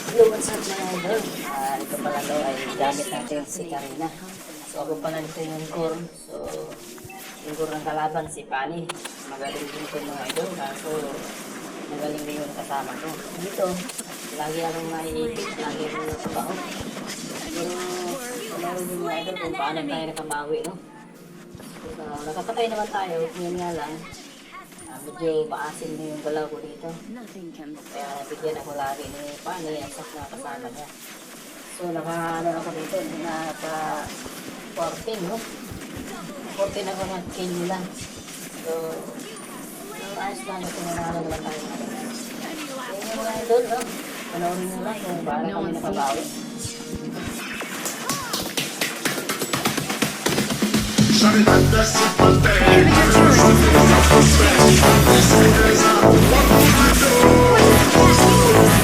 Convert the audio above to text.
Hello, what's up mga idol? Ito pala daw ay gamit natin si Karina. So ako pala dito yung core. So yung core ng kalaban si Pani. Magaling din ito mga idol. Kaso magaling din yung kasama ko. Dito, lagi akong naiipit. Lagi akong nakabaho. Pero alam din mga idol kung paano tayo nakabawi, no? So, nakapatay naman tayo. Ngayon nga lang. Medyo maasin na yung galaw ko dito. Kaya bigyan ako lagi ni Pani at sa kasama niya. So nakaano ako dito, naka 14, no? 14 ako na kill nila. So ayos lang ito, nanalo naman tayo. Kaya yung mga idol, no? Panoorin nyo lang kung paano kami nakabawi. Shawty like that super thing. I don't know if I'm a fan. This is what we do.